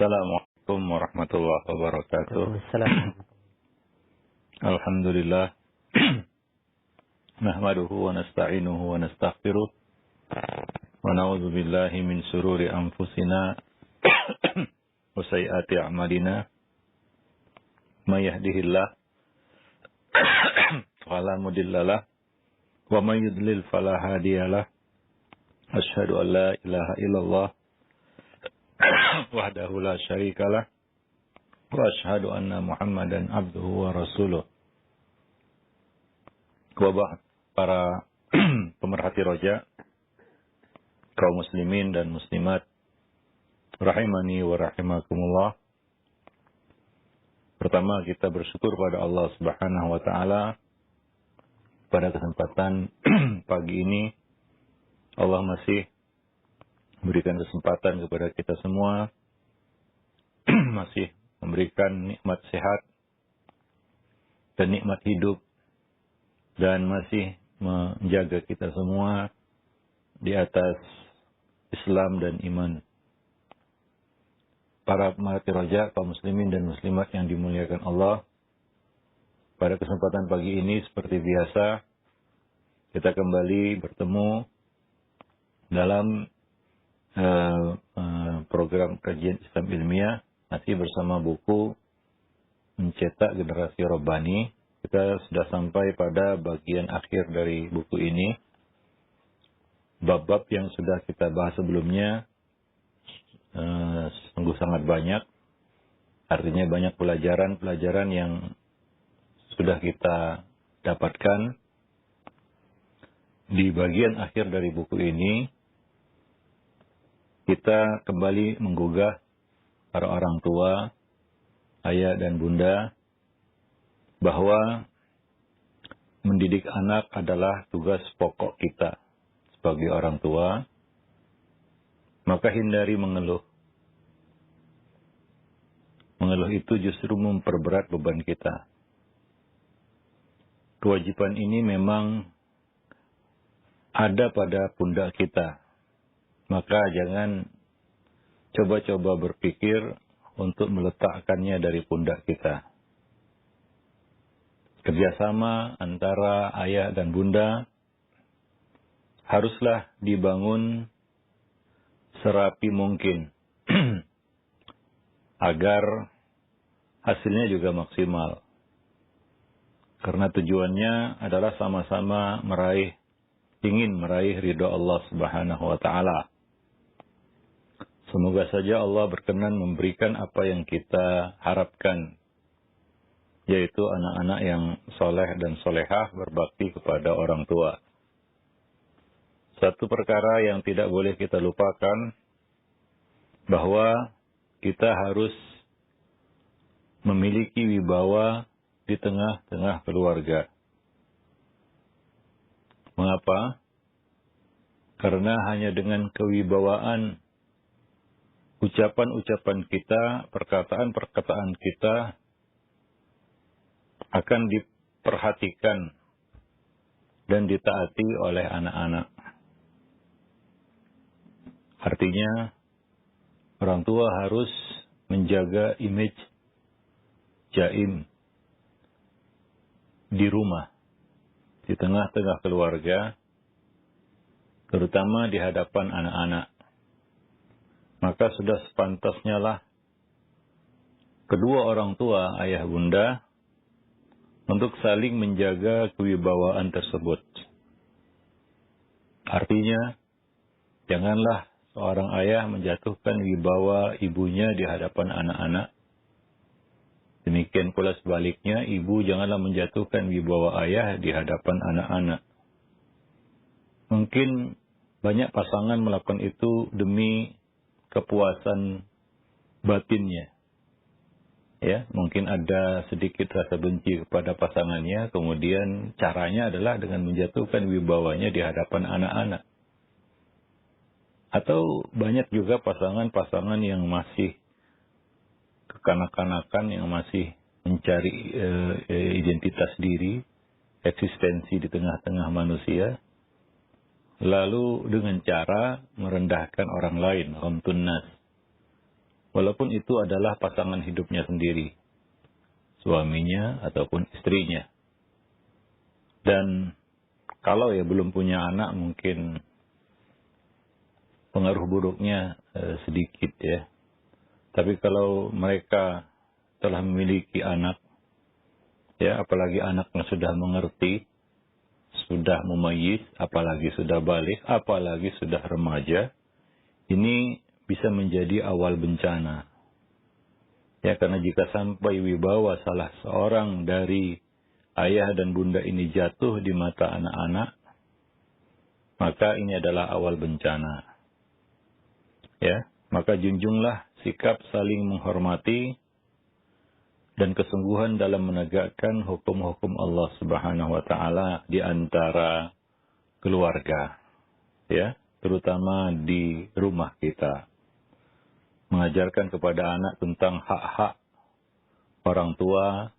Assalamualaikum warahmatullahi wabarakatuh. Waalaikumsalam. Alhamdulillah. Nahmaduhu wa nasta'inuhu wa nastaghfiruh. Wa na'udzu billahi min shururi anfusina wa sayyiati a'malina. May yahdihillah fala mudhillalah wa may yudlil fala hadiyalah. Asyhadu an la ilaha illallah wahdahu la syarikalah wa asyhadu anna Muhammadan abduhu wa rasuluh. Wa ba'd, para pemerhati roja, kaum muslimin dan muslimat rahimani wa rahimakumullah. Pertama, kita bersyukur pada Allah Subhanahu wa taala pada kesempatan pagi ini Allah masih memberikan kesempatan kepada kita semua, masih memberikan nikmat sehat dan nikmat hidup, dan masih menjaga kita semua di atas Islam dan iman. Para pemerhati roja, kaum muslimin dan muslimat yang dimuliakan Allah, pada kesempatan pagi ini seperti biasa kita kembali bertemu dalam program kajian Islam ilmiah, masih bersama buku Mencetak Generasi Rabbani. Kita sudah sampai pada bagian akhir dari buku ini. Bab-bab yang sudah kita bahas sebelumnya sungguh sangat banyak. Artinya banyak pelajaran-pelajaran yang sudah kita dapatkan. Di bagian akhir dari buku ini, kita kembali menggugah para orang tua, ayah dan bunda, bahwa mendidik anak adalah tugas pokok kita sebagai orang tua. Maka hindari mengeluh. Mengeluh itu justru memperberat beban kita. Kewajiban ini memang ada pada pundak kita. Maka jangan coba-coba berpikir untuk meletakkannya dari pundak kita. Kerjasama antara ayah dan bunda haruslah dibangun serapi mungkin agar hasilnya juga maksimal. Karena tujuannya adalah sama-sama ingin meraih ridha Allah Subhanahu wa taala. Semoga saja Allah berkenan memberikan apa yang kita harapkan, yaitu anak-anak yang soleh dan solehah berbakti kepada orang tua. Satu perkara yang tidak boleh kita lupakan, bahwa kita harus memiliki wibawa di tengah-tengah keluarga. Mengapa? Karena hanya dengan kewibawaan ucapan-ucapan kita, perkataan-perkataan kita akan diperhatikan dan ditaati oleh anak-anak. Artinya, orang tua harus menjaga image jaim di rumah, di tengah-tengah keluarga, terutama di hadapan anak-anak. Maka sudah sepantasnya lah kedua orang tua, ayah bunda, untuk saling menjaga kewibawaan tersebut. Artinya, janganlah seorang ayah menjatuhkan wibawa ibunya di hadapan anak-anak. Demikian pula sebaliknya, ibu janganlah menjatuhkan wibawa ayah di hadapan anak-anak. Mungkin banyak pasangan melakukan itu demi kepuasan batinnya. Ya, mungkin ada sedikit rasa benci kepada pasangannya, kemudian caranya adalah dengan menjatuhkan wibawanya di hadapan anak-anak. Atau banyak juga pasangan-pasangan yang masih kekanak-kanakan, yang masih mencari identitas diri, eksistensi di tengah-tengah manusia, lalu dengan cara merendahkan orang lain, ghamtun nas. walaupun itu adalah pasangan hidupnya sendiri, suaminya ataupun istrinya. Dan kalau ya belum punya anak, mungkin pengaruh buruknya sedikit ya. Tapi kalau mereka telah memiliki anak, ya apalagi anaknya sudah mengerti, sudah mumayyiz, apalagi sudah balik, apalagi sudah remaja, ini bisa menjadi awal bencana. Ya, karena jika sampai wibawa salah seorang dari ayah dan bunda ini jatuh di mata anak-anak, maka ini adalah awal bencana. Ya, maka junjunglah sikap saling menghormati dan kesungguhan dalam menegakkan hukum-hukum Allah Subhanahu wa taala di antara keluarga. Ya, terutama di rumah kita. Mengajarkan kepada anak tentang hak-hak orang tua.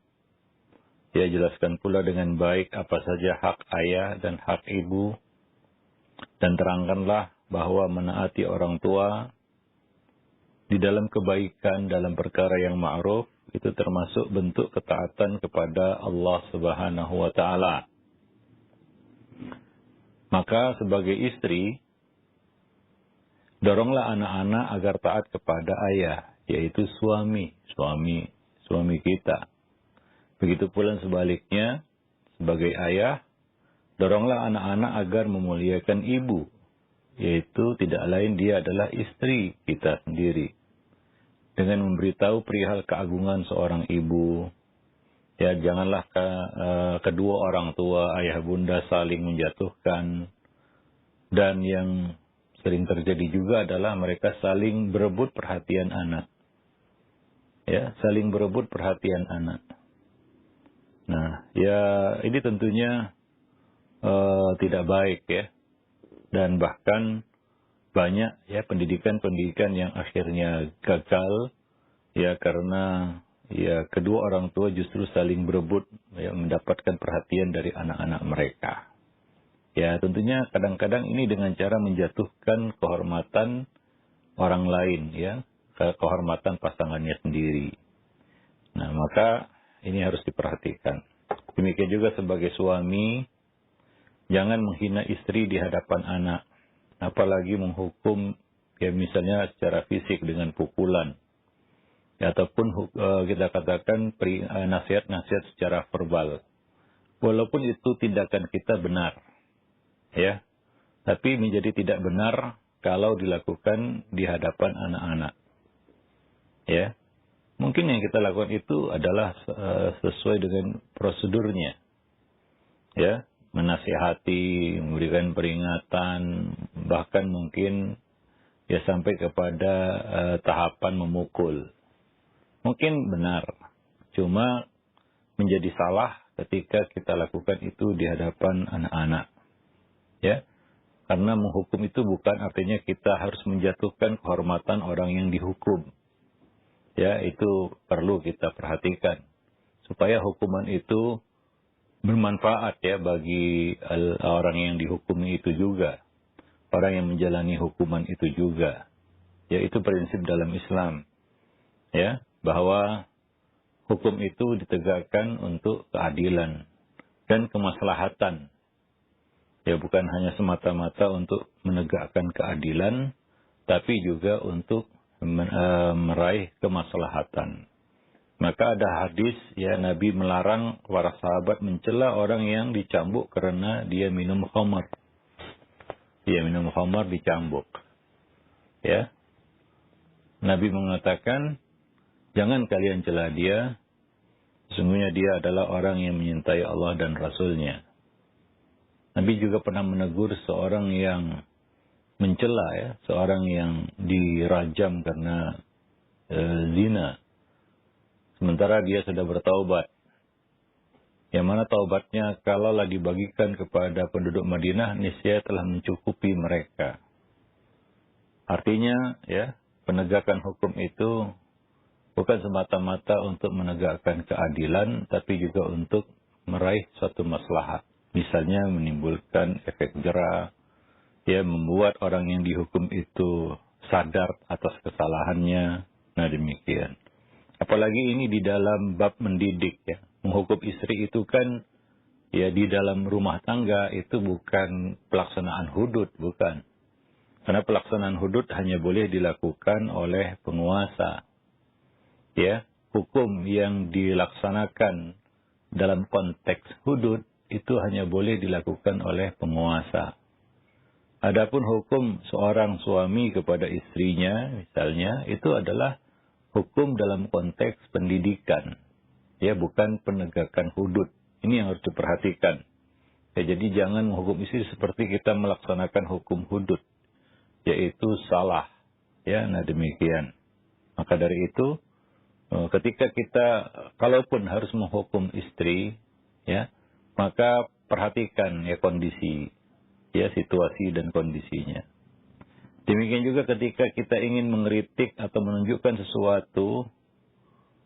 Ya, jelaskan pula dengan baik apa saja hak ayah dan hak ibu. Dan terangkanlah bahwa menaati orang tua di dalam kebaikan, dalam perkara yang ma'ruf, itu termasuk bentuk ketaatan kepada Allah Subhanahu wa taala. Maka sebagai istri, doronglah anak-anak agar taat kepada ayah, yaitu suami kita. Begitu pula sebaliknya, sebagai ayah, doronglah anak-anak agar memuliakan ibu, yaitu tidak lain dia adalah istri kita sendiri. Dengan memberitahu perihal keagungan seorang ibu, ya janganlah kedua orang tua, ayah bunda saling menjatuhkan. Dan yang sering terjadi juga adalah mereka saling berebut perhatian anak. Ya, saling berebut perhatian anak. Nah, ya ini tentunya tidak baik ya. Dan bahkan banyak ya pendidikan-pendidikan yang akhirnya gagal ya karena ya kedua orang tua justru saling berebut ya mendapatkan perhatian dari anak-anak mereka. Ya, tentunya kadang-kadang ini dengan cara menjatuhkan kehormatan orang lain, ya, kehormatan pasangannya sendiri. Nah, maka ini harus diperhatikan. Demikian juga sebagai suami, jangan menghina istri di hadapan anak, apalagi menghukum, ya misalnya secara fisik dengan pukulan, ya, ataupun kita katakan nasihat-nasihat secara verbal. Walaupun itu tindakan kita benar. Ya, tapi menjadi tidak benar kalau dilakukan di hadapan anak-anak. Ya, mungkin yang kita lakukan itu adalah sesuai dengan prosedurnya. Ya, menasihati, memberikan peringatan, bahkan mungkin ya sampai kepada tahapan memukul. Mungkin benar, cuma menjadi salah ketika kita lakukan itu di hadapan anak-anak. Ya, karena menghukum itu bukan artinya kita harus menjatuhkan kehormatan orang yang dihukum. Ya, itu perlu kita perhatikan. Supaya hukuman itu bermanfaat ya bagi orang yang dihukum itu juga. Orang yang menjalani hukuman itu juga. Ya, itu prinsip dalam Islam. Ya, bahwa hukum itu ditegakkan untuk keadilan dan kemaslahatan. Ya, bukan hanya semata-mata untuk menegakkan keadilan, tapi juga untuk meraih kemaslahatan. Maka ada hadis, ya Nabi melarang para sahabat mencela orang yang dicambuk karena dia minum khamar. Dia minum khamar dicambuk. Ya, Nabi mengatakan, jangan kalian cela dia, sesungguhnya dia adalah orang yang menyintai Allah dan Rasul-Nya. Nabi juga pernah menegur seorang yang mencela ya, seorang yang dirajam karena zina. Sementara dia sudah bertaubat. Yang mana taubatnya kalaulah dibagikan kepada penduduk Madinah, niscaya telah mencukupi mereka. Artinya ya, penegakan hukum itu bukan semata-mata untuk menegakkan keadilan, tapi juga untuk meraih suatu maslahat. Misalnya menimbulkan efek jera, ya membuat orang yang dihukum itu sadar atas kesalahannya, Nah, demikian. Apalagi ini di dalam bab mendidik ya. Menghukum istri itu kan ya di dalam rumah tangga itu bukan pelaksanaan hudud, bukan. Karena pelaksanaan hudud hanya boleh dilakukan oleh penguasa. Ya, hukum yang dilaksanakan dalam konteks hudud itu hanya boleh dilakukan oleh penguasa. Adapun hukum seorang suami kepada istrinya misalnya itu adalah hukum dalam konteks pendidikan. Ya, bukan penegakan hudud. Ini yang harus diperhatikan. Ya, jadi jangan menghukum istri seperti kita melaksanakan hukum hudud, yaitu salah. Ya, nah demikian. Maka dari itu, ketika kita, kalaupun harus menghukum istri, ya, maka perhatikan ya kondisi, ya situasi dan kondisinya. Demikian juga ketika kita ingin mengkritik atau menunjukkan sesuatu,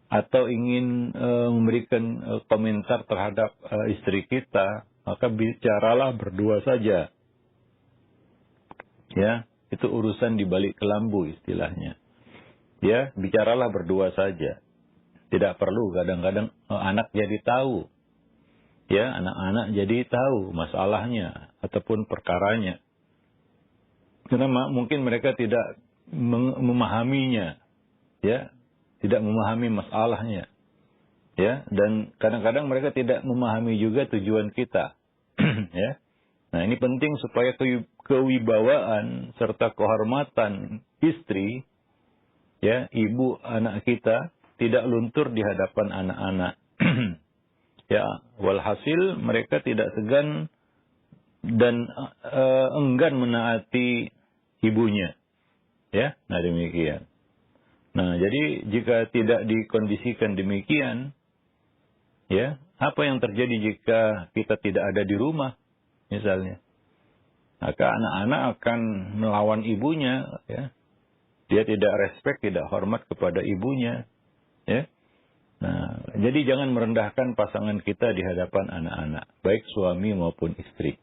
atau ingin memberikan komentar terhadap istri kita, maka bicaralah berdua saja. Ya, itu urusan di balik kelambu istilahnya. Ya, bicaralah berdua saja. Tidak perlu kadang-kadang anak jadi tahu. Ya, anak-anak jadi tahu masalahnya ataupun perkaranya. Karena mungkin mereka tidak memahaminya. Ya, tidak memahami masalahnya. Ya, dan kadang-kadang mereka tidak memahami juga tujuan kita. Ya. Nah, ini penting supaya kewibawaan serta kehormatan istri, ya, ibu anak kita tidak luntur di hadapan anak-anak. Ya, walhasil mereka tidak segan dan enggan menaati ibunya. Ya, nah demikian. Nah, jadi jika tidak dikondisikan demikian, ya, apa yang terjadi jika kita tidak ada di rumah, misalnya? Maka anak-anak akan melawan ibunya, ya. Dia tidak respect, tidak hormat kepada ibunya, ya. Nah, jadi jangan merendahkan pasangan kita di hadapan anak-anak, baik suami maupun istri.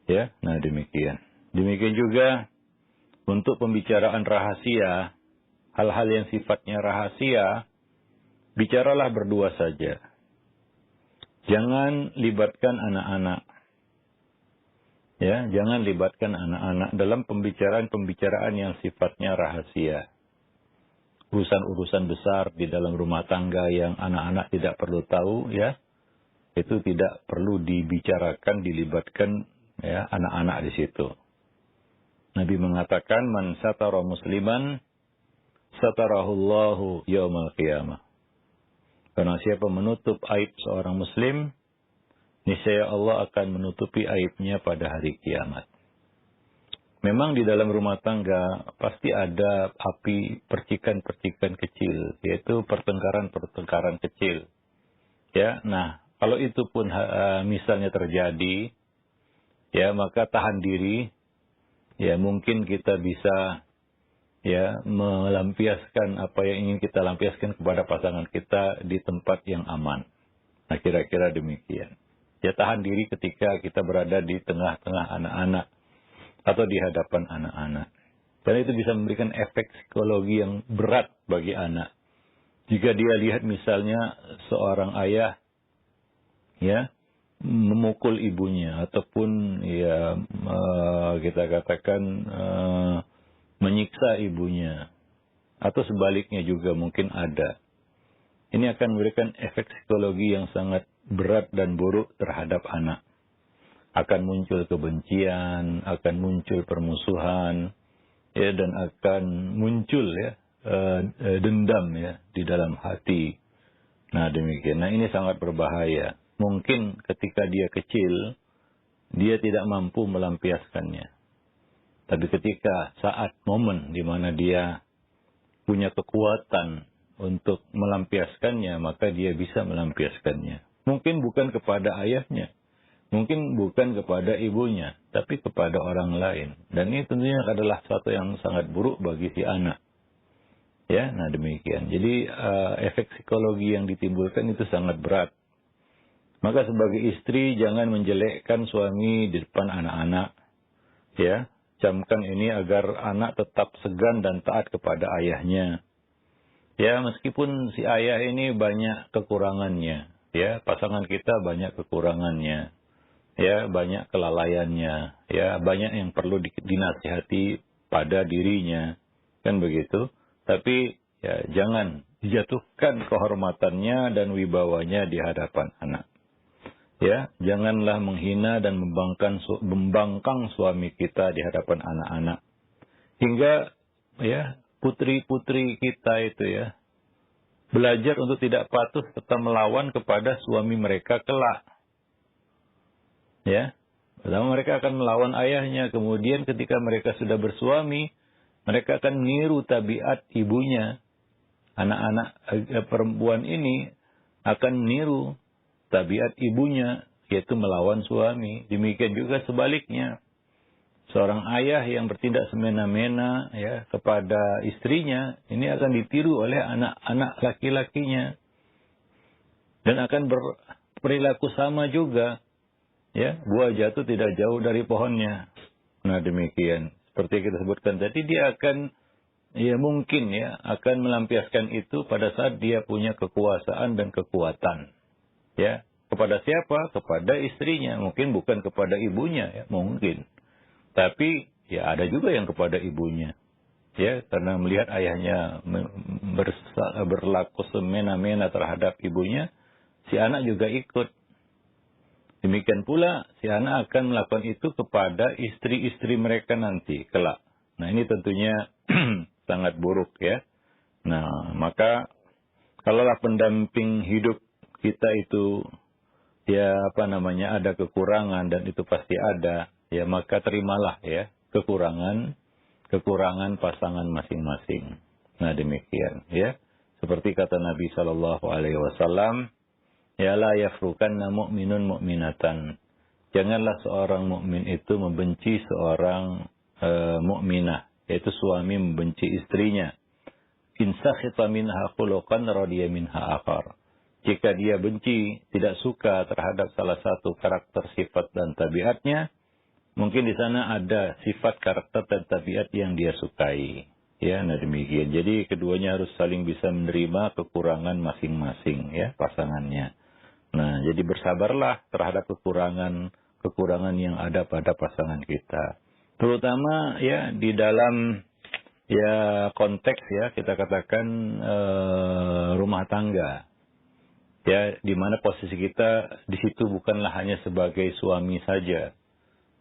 Ya, nah demikian. Demikian juga untuk pembicaraan rahasia, hal-hal yang sifatnya rahasia, bicaralah berdua saja. Jangan libatkan anak-anak. Ya, jangan libatkan anak-anak dalam pembicaraan-pembicaraan yang sifatnya rahasia. Urusan-urusan besar di dalam rumah tangga yang anak-anak tidak perlu tahu, ya, itu tidak perlu dibicarakan, dilibatkan ya anak-anak di situ. Nabi mengatakan, man satara musliman satarahullahu yaumal qiyamah. Karena siapa menutup aib seorang muslim, niscaya Allah akan menutupi aibnya pada hari kiamat. Memang di dalam rumah tangga pasti ada api percikan-percikan kecil, yaitu pertengkaran-pertengkaran kecil. Ya, nah, kalau itu pun misalnya terjadi, ya, maka tahan diri. Ya, mungkin kita bisa ya melampiaskan apa yang ingin kita lampiaskan kepada pasangan kita di tempat yang aman. Nah, kira-kira demikian. Ya, tahan diri ketika kita berada di tengah-tengah anak-anak atau di hadapan anak-anak. Karena itu bisa memberikan efek psikologi yang berat bagi anak. Jika dia lihat misalnya seorang ayah ya memukul ibunya ataupun ya kita katakan menyiksa ibunya atau sebaliknya juga mungkin ada. Ini akan memberikan efek psikologi yang sangat berat dan buruk terhadap anak. Akan muncul kebencian, akan muncul permusuhan, ya, dan akan muncul ya dendam ya di dalam hati. Nah, demikian. Nah, ini sangat berbahaya. Mungkin ketika dia kecil, dia tidak mampu melampiaskannya. Tapi ketika saat momen di mana dia punya kekuatan untuk melampiaskannya, maka dia bisa melampiaskannya. Mungkin bukan kepada ayahnya, mungkin bukan kepada ibunya, tapi kepada orang lain. Dan ini tentunya adalah sesuatu yang sangat buruk bagi si anak. Ya, nah demikian. Jadi efek psikologi yang ditimbulkan itu sangat berat. Maka sebagai istri jangan menjelekkan suami di depan anak-anak. Ya, camkan ini agar anak tetap segan dan taat kepada ayahnya. Ya, meskipun si ayah ini banyak kekurangannya, ya, pasangan kita banyak kekurangannya, ya, banyak kelalaiannya, ya, banyak yang perlu dinasihati pada dirinya, kan begitu. Tapi ya jangan dijatuhkan kehormatannya dan wibawanya di hadapan anak. Ya, janganlah menghina dan membangkang suami kita di hadapan anak-anak. Hingga ya putri-putri kita itu ya belajar untuk tidak patuh serta melawan kepada suami mereka kelak. Ya, pertama mereka akan melawan ayahnya, kemudian ketika mereka sudah bersuami, mereka akan niru tabiat ibunya. Anak-anak perempuan ini akan niru tabiat ibunya, yaitu melawan suami. Demikian juga sebaliknya. Seorang ayah yang bertindak semena-mena ya kepada istrinya, ini akan ditiru oleh anak-anak laki-lakinya. Dan akan berperilaku sama juga. Ya, buah jatuh tidak jauh dari pohonnya. Nah, demikian. Seperti kita sebutkan tadi, dia akan ya mungkin ya akan melampiaskan itu pada saat dia punya kekuasaan dan kekuatan. Ya, kepada siapa? Kepada istrinya, mungkin bukan kepada ibunya ya, mungkin. Tapi ya ada juga yang kepada ibunya. Ya, karena melihat ayahnya berlaku semena-mena terhadap ibunya, si anak juga ikut. Demikian pula si anak akan melakukan itu kepada istri-istri mereka nanti kelak. Nah, ini tentunya sangat buruk ya. Nah, maka kalaulah pendamping hidup kita itu ya ada kekurangan, dan itu pasti ada, ya maka terimalah ya kekurangan pasangan masing-masing. Nah, demikian ya. Seperti kata Nabi sallallahu alaihi wasallam, ya la yafrukanna mu'minun mu'minatan. Janganlah seorang mukmin itu membenci seorang mukminah, yaitu suami membenci istrinya. In sakhita minha khuluqan radiya minha akhar. Jika dia benci, tidak suka terhadap salah satu karakter, sifat dan tabiatnya, mungkin di sana ada sifat, karakter dan tabiat yang dia sukai. Ya, nah demikian. Jadi keduanya harus saling bisa menerima kekurangan masing-masing ya pasangannya. Nah, jadi bersabarlah terhadap kekurangan yang ada pada pasangan kita. Terutama ya di dalam ya konteks ya kita katakan rumah tangga. Ya, di mana posisi kita di situ bukanlah hanya sebagai suami saja,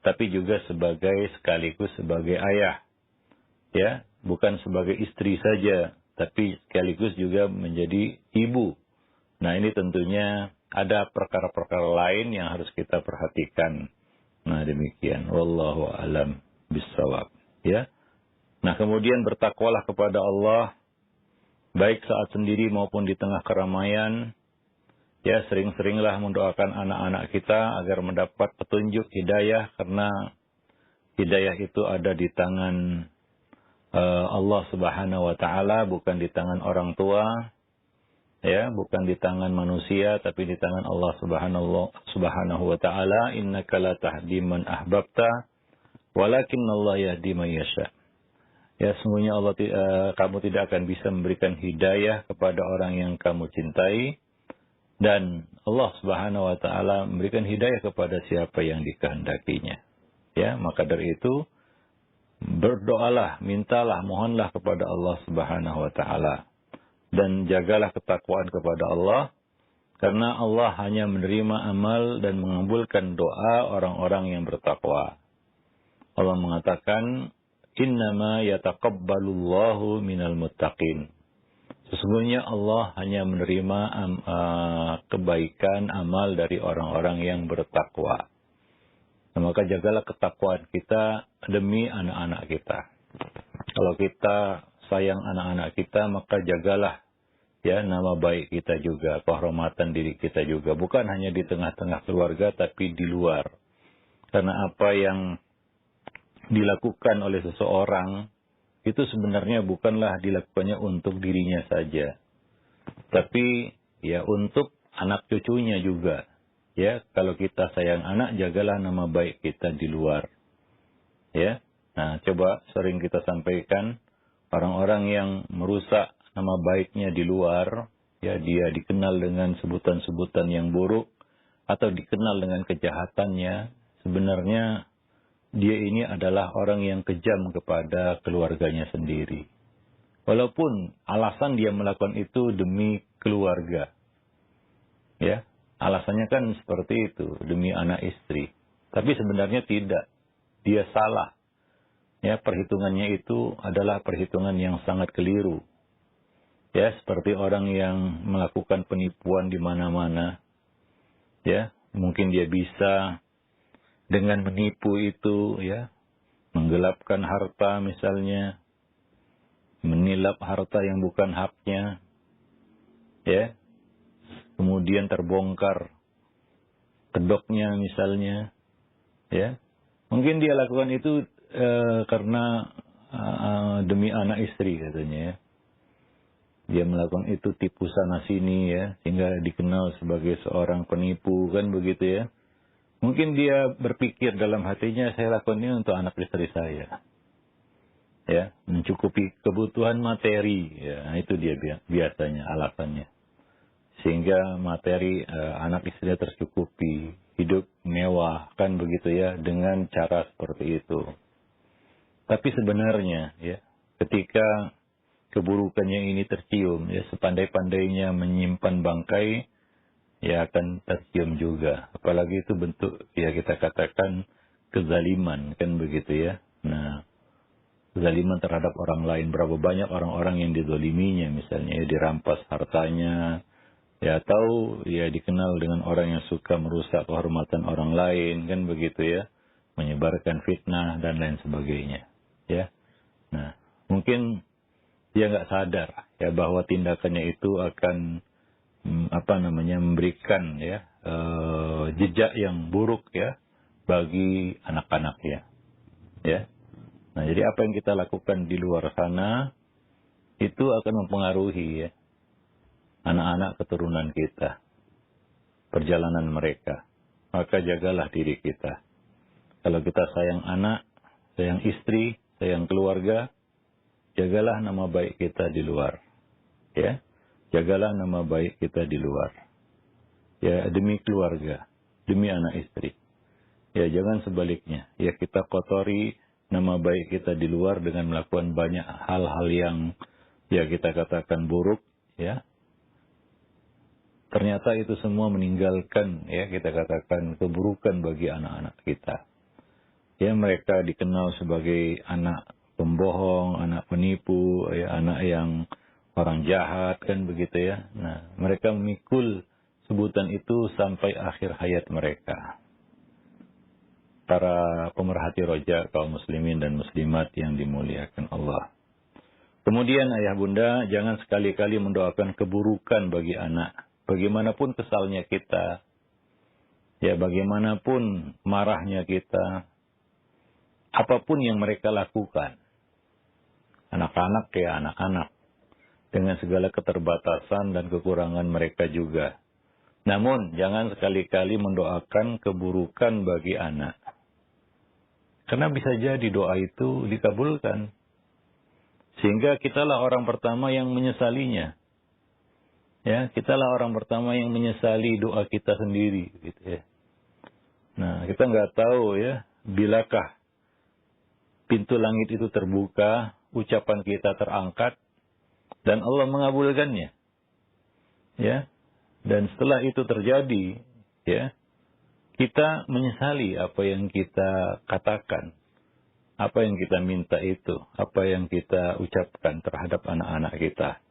tapi juga sekaligus sebagai ayah. Ya, bukan sebagai istri saja, tapi sekaligus juga menjadi ibu. Nah, ini tentunya ada perkara-perkara lain yang harus kita perhatikan. Nah, demikian. Wallahu a'lam bishawab. Ya. Nah, kemudian bertakwalah kepada Allah, baik saat sendiri maupun di tengah keramaian. Ya, sering-seringlah mendoakan anak-anak kita agar mendapat petunjuk hidayah, karena hidayah itu ada di tangan Allah Subhanahu wa taala, bukan di tangan orang tua. Ya, bukan di tangan manusia, tapi di tangan Allah Subhanahu wa taala. Innaka la tahdi man ahbabta, walakinnallaha yahdi man yasha. Ya, sungguhnya kamu tidak akan bisa memberikan hidayah kepada orang yang kamu cintai, dan Allah Subhanahu wa taala memberikan hidayah kepada siapa yang dikehendakinya. Ya, maka dari itu berdoalah, mintalah, mohonlah kepada Allah Subhanahu wa taala, dan jagalah ketakwaan kepada Allah, karena Allah hanya menerima amal dan mengabulkan doa orang-orang yang bertakwa. Allah mengatakan, innama yataqabbalullahu minal muttaqin. Sesungguhnya Allah hanya menerima kebaikan amal dari orang-orang yang bertakwa. Nah, maka jagalah ketakwaan kita demi anak-anak kita. Kalau kita sayang anak-anak kita, maka jagalah ya nama baik kita juga, kehormatan diri kita juga. Bukan hanya di tengah-tengah keluarga, tapi di luar. Karena apa yang dilakukan oleh seseorang itu sebenarnya bukanlah dilakukannya untuk dirinya saja, tapi ya untuk anak cucunya juga. Ya, kalau kita sayang anak, jagalah nama baik kita di luar. Ya, nah coba sering kita sampaikan, orang-orang yang merusak nama baiknya di luar, ya dia dikenal dengan sebutan-sebutan yang buruk atau dikenal dengan kejahatannya, sebenarnya dia ini adalah orang yang kejam kepada keluarganya sendiri. Walaupun alasan dia melakukan itu demi keluarga. Ya, alasannya kan seperti itu, demi anak istri. Tapi sebenarnya tidak. Dia salah. Ya, perhitungannya itu adalah perhitungan yang sangat keliru. Ya, seperti orang yang melakukan penipuan di mana-mana. Ya, mungkin dia bisa dengan menipu itu, ya, menggelapkan harta misalnya, menilap harta yang bukan haknya, ya, kemudian terbongkar kedoknya misalnya, ya, mungkin dia lakukan itu karena demi anak istri katanya, ya. Dia melakukan itu tipu sana sini, ya, sehingga dikenal sebagai seorang penipu, kan begitu ya. Mungkin dia berpikir dalam hatinya, saya lakukan ini untuk anak istri saya. Ya, mencukupi kebutuhan materi. Ya, itu dia biasanya alasannya. Sehingga materi anak istrinya tercukupi. Hidup mewah, kan begitu ya, dengan cara seperti itu. Tapi sebenarnya, ya, ketika keburukannya ini tercium, ya, sepandai-pandainya menyimpan bangkai, ya akan tercium juga. Apalagi itu bentuk, ya kita katakan kezaliman, kan begitu ya. Nah, kezaliman terhadap orang lain. Berapa banyak orang-orang yang dizaliminya, misalnya ya, dirampas hartanya, ya, atau ya dikenal dengan orang yang suka merusak kehormatan orang lain, kan begitu ya. Menyebarkan fitnah dan lain sebagainya. Ya. Nah, mungkin dia nggak sadar ya bahwa tindakannya itu akan memberikan ya jejak yang buruk ya bagi anak-anaknya, ya. Nah, jadi apa yang kita lakukan di luar sana itu akan mempengaruhi ya anak-anak keturunan kita, perjalanan mereka. Maka jagalah diri kita. Kalau kita sayang anak, sayang istri, sayang keluarga, jagalah nama baik kita di luar, ya. Jagalah nama baik kita di luar. Ya, demi keluarga, demi anak istri. Ya, jangan sebaliknya. Ya, kita kotori nama baik kita di luar dengan melakukan banyak hal-hal yang ya kita katakan buruk, ya. Ternyata itu semua meninggalkan ya kita katakan keburukan bagi anak-anak kita. Ya, mereka dikenal sebagai anak pembohong, anak penipu, ya, anak yang orang jahat, kan begitu ya. Nah, mereka memikul sebutan itu sampai akhir hayat mereka. Para pemerhati roja kaum muslimin dan muslimat yang dimuliakan Allah. Kemudian ayah bunda, jangan sekali-kali mendoakan keburukan bagi anak. Bagaimanapun kesalnya kita, ya bagaimanapun marahnya kita, apapun yang mereka lakukan. Anak-anak ya anak-anak. Dengan segala keterbatasan dan kekurangan mereka juga. Namun, jangan sekali-kali mendoakan keburukan bagi anak. Karena bisa jadi doa itu dikabulkan. Sehingga kitalah orang pertama yang menyesalinya. Ya, kitalah orang pertama yang menyesali doa kita sendiri. Gitu ya. Nah, kita nggak tahu ya, bilakah pintu langit itu terbuka, ucapan kita terangkat, dan Allah mengabulkannya. Ya. Dan setelah itu terjadi, ya, kita menyesali apa yang kita katakan, apa yang kita minta itu, apa yang kita ucapkan terhadap anak-anak kita.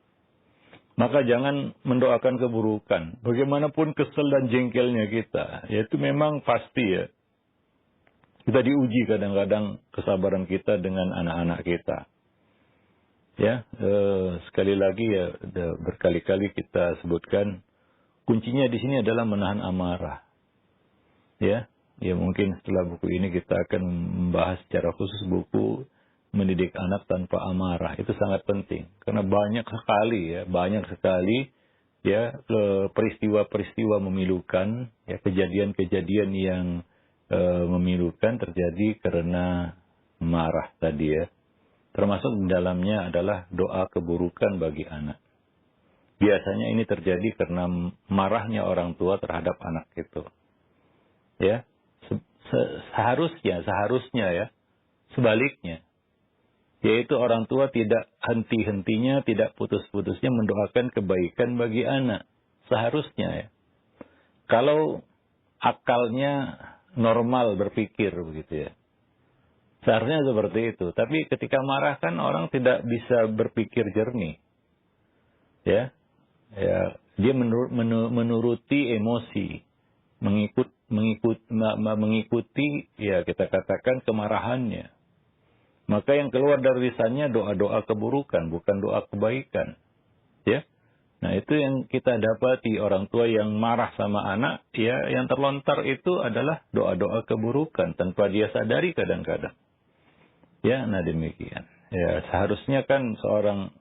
Maka jangan mendoakan keburukan. Bagaimanapun kesel dan jengkelnya kita, ya itu memang pasti ya. Kita diuji kadang-kadang kesabaran kita dengan anak-anak kita. Ya, sekali lagi ya, berkali-kali kita sebutkan, kuncinya di sini adalah menahan amarah. Ya, mungkin setelah buku ini kita akan membahas secara khusus buku mendidik anak tanpa amarah. Itu sangat penting karena banyak sekali ya peristiwa-peristiwa memilukan, ya kejadian-kejadian yang memilukan terjadi karena marah tadi ya. Termasuk di dalamnya adalah doa keburukan bagi anak. Biasanya ini terjadi karena marahnya orang tua terhadap anak itu. Ya, seharusnya ya, sebaliknya. Yaitu orang tua tidak henti-hentinya, tidak putus-putusnya mendoakan kebaikan bagi anak. Seharusnya ya. Kalau akalnya normal berpikir begitu ya. Seharusnya seperti itu. Tapi ketika marah kan orang tidak bisa berpikir jernih. Ya. Ya, dia menuruti emosi, mengikuti ya kita katakan kemarahannya. Maka yang keluar dari lisannya doa-doa keburukan, bukan doa kebaikan. Ya. Nah, itu yang kita dapati orang tua yang marah sama anak, ya, yang terlontar itu adalah doa-doa keburukan tanpa dia sadari kadang-kadang. Ya, nah demikian. Ya, seharusnya kan seorang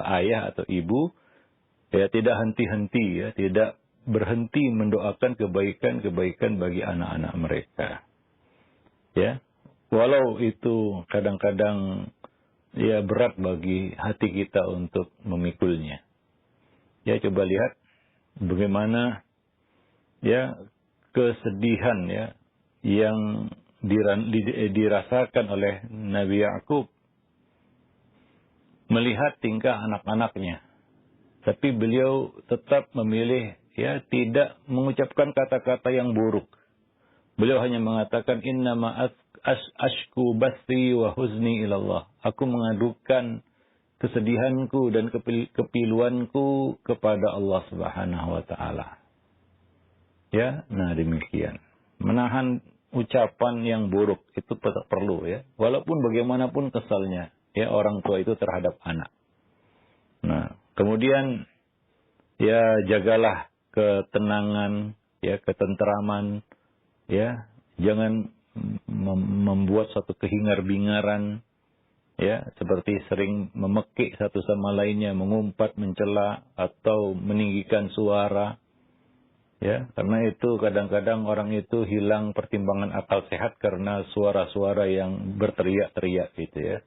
ayah atau ibu ya tidak henti-henti ya, tidak berhenti mendoakan kebaikan-kebaikan bagi anak-anak mereka. Ya. Walau itu kadang-kadang ya berat bagi hati kita untuk memikulnya. Ya, coba lihat bagaimana ya kesedihan ya yang dirasakan oleh Nabi Yakub melihat tingkah anak-anaknya. Tapi beliau tetap memilih ya tidak mengucapkan kata-kata yang buruk. Beliau hanya mengatakan innama ashku bathi wa huzni ilallah. Aku mengadukan kesedihanku dan kepiluanku kepada Allah Subhanahu wa taala. Ya, nah demikian. Menahan ucapan yang buruk itu perlu ya. Walaupun bagaimanapun kesalnya ya orang tua itu terhadap anak. Nah, kemudian ya jagalah ketenangan, ya ketenteraman, ya jangan membuat satu kehingar-bingaran, ya seperti sering memekik satu sama lainnya, mengumpat, mencela atau meninggikan suara. Ya, karena itu kadang-kadang orang itu hilang pertimbangan akal sehat karena suara-suara yang berteriak-teriak gitu ya.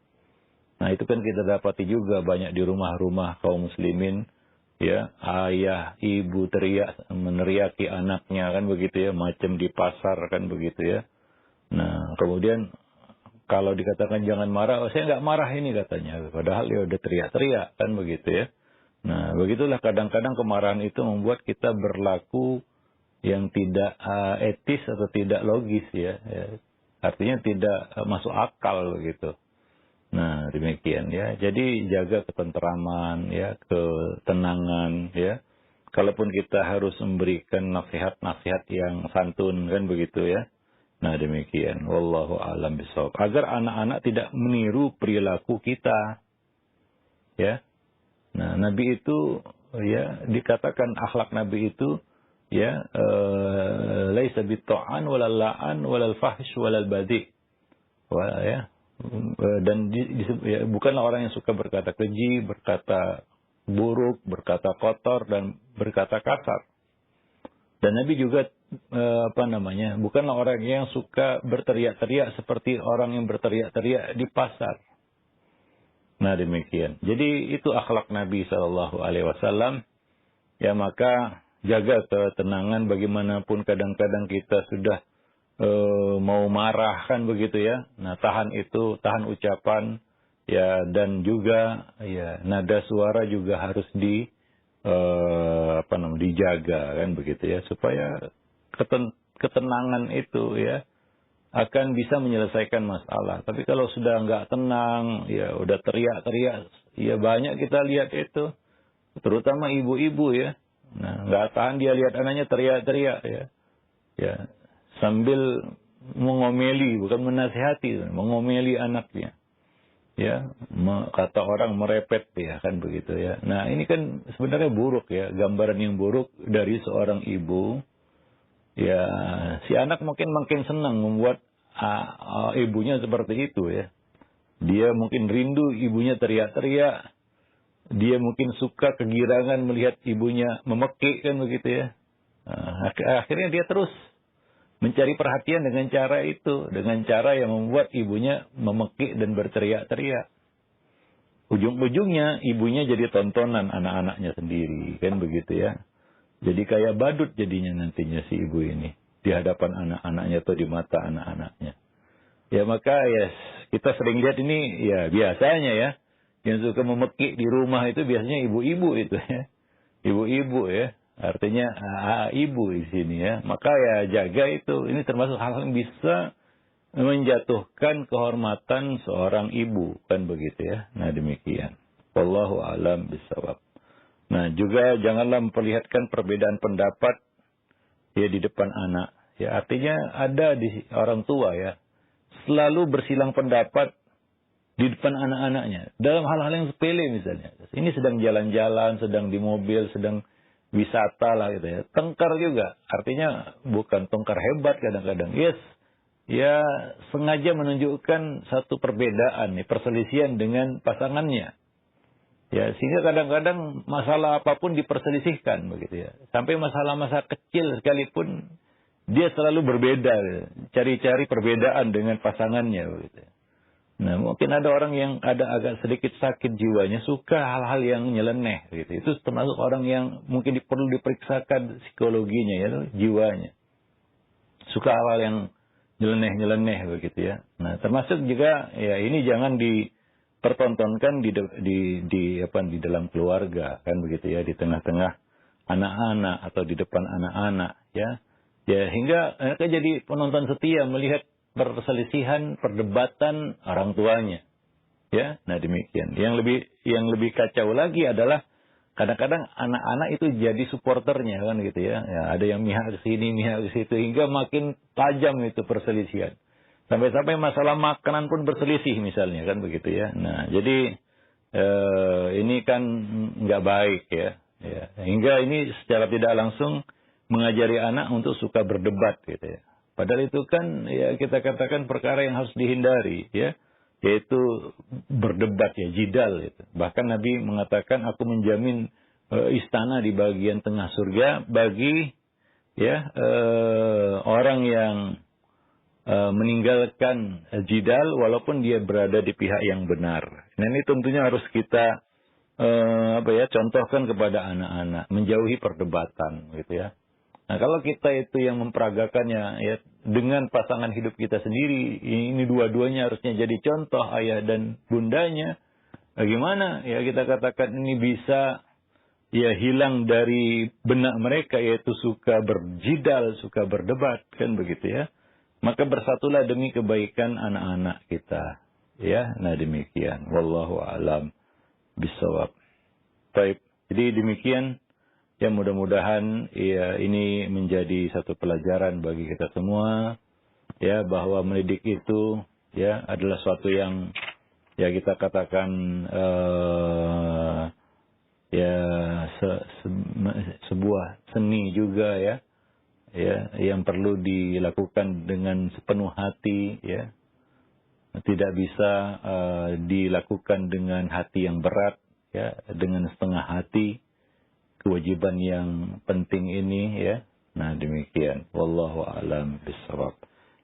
Nah, itu kan kita dapati juga banyak di rumah-rumah kaum muslimin, ya, ayah, ibu teriak, meneriaki anaknya kan begitu ya, macam di pasar kan begitu ya. Nah, kemudian kalau dikatakan jangan marah, oh saya nggak marah ini katanya, padahal ya udah teriak-teriak kan begitu ya. Nah, begitulah kadang-kadang kemarahan itu membuat kita berlaku yang tidak etis atau tidak logis ya. Artinya tidak masuk akal begitu. Nah, demikian ya. Jadi jaga ketenteraman ya, ketenangan ya. Kalaupun kita harus memberikan nasihat-nasihat yang santun kan begitu ya. Nah, demikian. Wallahu a'lam bishawab. Agar anak-anak tidak meniru perilaku kita. Ya. Nah, Nabi itu ya dikatakan akhlak Nabi itu ya laisa bitta'an walal la'an walal fahish walal badi. Ya. Dan ya, bukanlah orang yang suka berkata keji, berkata buruk, berkata kotor dan berkata kasar. Dan Nabi juga bukanlah orang yang suka berteriak-teriak seperti orang yang berteriak-teriak di pasar. Nah, demikian. Jadi itu akhlak Nabi SAW. Ya, maka jaga ketenangan bagaimanapun kadang-kadang kita sudah mau marah kan begitu ya. Nah, tahan itu, tahan ucapan ya, dan juga ya nada suara juga harus dijaga kan begitu ya, supaya ketenangan itu ya akan bisa menyelesaikan masalah. Tapi kalau sudah nggak tenang, ya udah teriak-teriak, ya banyak kita lihat itu, terutama ibu-ibu ya. Nah, nggak tahan dia lihat anaknya teriak-teriak ya, ya sambil mengomeli, bukan menasihati, mengomeli anaknya. Ya, kata orang merepet ya kan begitu ya. Nah, ini kan sebenarnya buruk ya, gambaran yang buruk dari seorang ibu. Ya, si anak makin senang membuat ibunya seperti itu ya. Dia mungkin rindu ibunya teriak-teriak. Dia mungkin suka kegirangan melihat ibunya memekik kan begitu ya. Akhirnya dia terus mencari perhatian dengan cara itu, dengan cara yang membuat ibunya memekik dan berteriak-teriak. Ujung-ujungnya ibunya jadi tontonan anak-anaknya sendiri, kan begitu ya. Jadi kayak badut jadinya nantinya si ibu ini di hadapan anak-anaknya atau di mata anak-anaknya. Ya maka ya kita sering lihat ini ya biasanya ya, yang suka memekik di rumah itu biasanya ibu-ibu itu ya. Ibu-ibu ya, artinya ibu di sini ya. Maka ya jaga itu, ini termasuk hal-hal yang bisa menjatuhkan kehormatan seorang ibu, kan begitu ya. Nah demikian. Wallahu a'lam bishawab. Nah juga janganlah memperlihatkan perbedaan pendapat ya di depan anak. Ya artinya ada di orang tua ya, selalu bersilang pendapat di depan anak-anaknya. Dalam hal-hal yang sepele misalnya. Ini sedang jalan-jalan, sedang di mobil, sedang wisata lah gitu ya. Tengkar juga. Artinya bukan tengkar hebat kadang-kadang. Yes. Ya sengaja menunjukkan satu perbedaan, perselisihan dengan pasangannya. Ya sehingga kadang-kadang masalah apapun diperselisihkan begitu ya. Sampai masalah-masalah kecil sekalipun dia selalu berbeda. Cari-cari perbedaan dengan pasangannya begitu. Nah, mungkin ada orang yang ada agak sedikit sakit jiwanya, suka hal-hal yang nyeleneh gitu. Itu termasuk orang yang mungkin perlu diperiksakan psikologinya ya, jiwanya. Suka hal-hal yang nyeleneh-nyeleneh begitu ya. Nah, termasuk juga ya ini jangan dipertontonkan di dalam keluarga kan begitu ya, di tengah-tengah anak-anak atau di depan anak-anak ya. Ya hingga mereka jadi penonton setia melihat perselisihan, perdebatan orang tuanya. Ya, nah demikian. Yang lebih kacau lagi adalah kadang-kadang anak-anak itu jadi supporternya kan gitu ya. Ya ada yang mihak ke sini, mihak ke situ hingga makin tajam itu perselisihan. Sampai-sampai masalah makanan pun berselisih misalnya kan begitu ya. Nah, jadi ini kan nggak baik ya. Ya. Hingga ini secara tidak langsung mengajari anak untuk suka berdebat gitu ya. Padahal itu kan ya kita katakan perkara yang harus dihindari ya, yaitu berdebat ya, jidal itu. Bahkan Nabi mengatakan aku menjamin istana di bagian tengah surga bagi ya orang yang meninggalkan jidal walaupun dia berada di pihak yang benar. Nah ini tentunya harus kita contohkan kepada anak-anak, menjauhi perdebatan gitu ya. Nah, kalau kita itu yang memperagakannya ya dengan pasangan hidup kita sendiri, ini dua-duanya harusnya jadi contoh ayah dan bundanya. Bagaimana ya kita katakan ini bisa ya hilang dari benak mereka yaitu suka berjidal, suka berdebat kan begitu ya. Maka bersatulah demi kebaikan anak-anak kita. Ya, nah demikian. Wallahu a'lam bishawab. Baik. Jadi demikian. Ya mudah-mudahan ya ini menjadi satu pelajaran bagi kita semua ya bahwa mendidik itu ya adalah suatu yang ya kita katakan sebuah seni juga ya yang perlu dilakukan dengan sepenuh hati ya, tidak bisa dilakukan dengan hati yang berat ya, dengan setengah hati. Kewajiban yang penting ini ya. Nah demikian. Wallahu a'lam bishawab.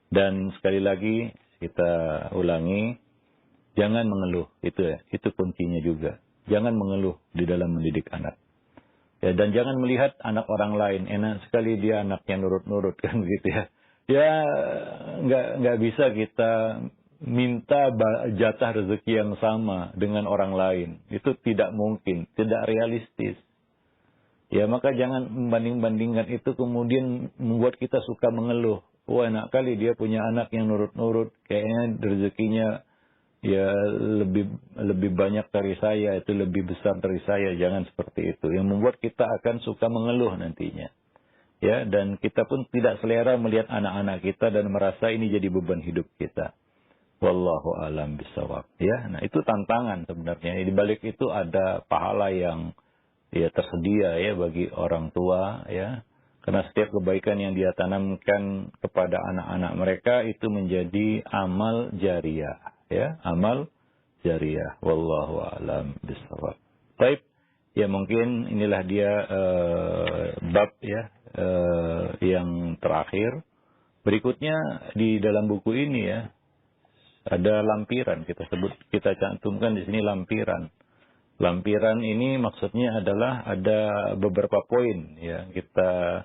Dan sekali lagi kita ulangi, jangan mengeluh. Itu kuncinya juga. Jangan mengeluh di dalam mendidik anak. Ya, dan jangan melihat anak orang lain. Enak sekali dia anaknya nurut-nurut kan gitu ya. Ya nggak bisa kita minta jatah rezeki yang sama dengan orang lain. Itu tidak mungkin, tidak realistis. Ya maka jangan membanding-bandingkan itu kemudian membuat kita suka mengeluh. Wah enak kali dia punya anak yang nurut-nurut. Kayaknya rezekinya ya lebih banyak dari saya. Itu lebih besar dari saya. Jangan seperti itu. Yang membuat kita akan suka mengeluh nantinya. Ya dan kita pun tidak selera melihat anak-anak kita dan merasa ini jadi beban hidup kita. Wallahu a'lam bishawab. Ya, nah itu tantangan sebenarnya. Di balik itu ada pahala yang ya tersedia ya bagi orang tua ya, karena setiap kebaikan yang dia tanamkan kepada anak-anak mereka itu menjadi amal jariyah ya, amal jariyah. Wallahu a'lam bishawab. Baik ya, mungkin inilah dia bab ya yang terakhir Berikutnya di dalam buku ini ya, ada lampiran, kita cantumkan di sini lampiran. Lampiran ini maksudnya adalah ada beberapa poin ya, kita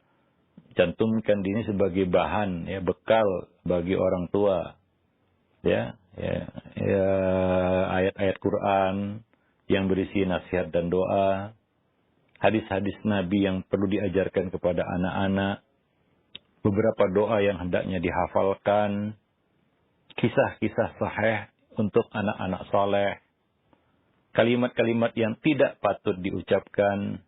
cantumkan di ini sebagai bahan ya, bekal bagi orang tua ya, ayat-ayat Quran yang berisi nasihat dan doa, hadis-hadis Nabi yang perlu diajarkan kepada anak-anak, beberapa doa yang hendaknya dihafalkan, kisah-kisah sahih untuk anak-anak soleh, kalimat-kalimat yang tidak patut diucapkan.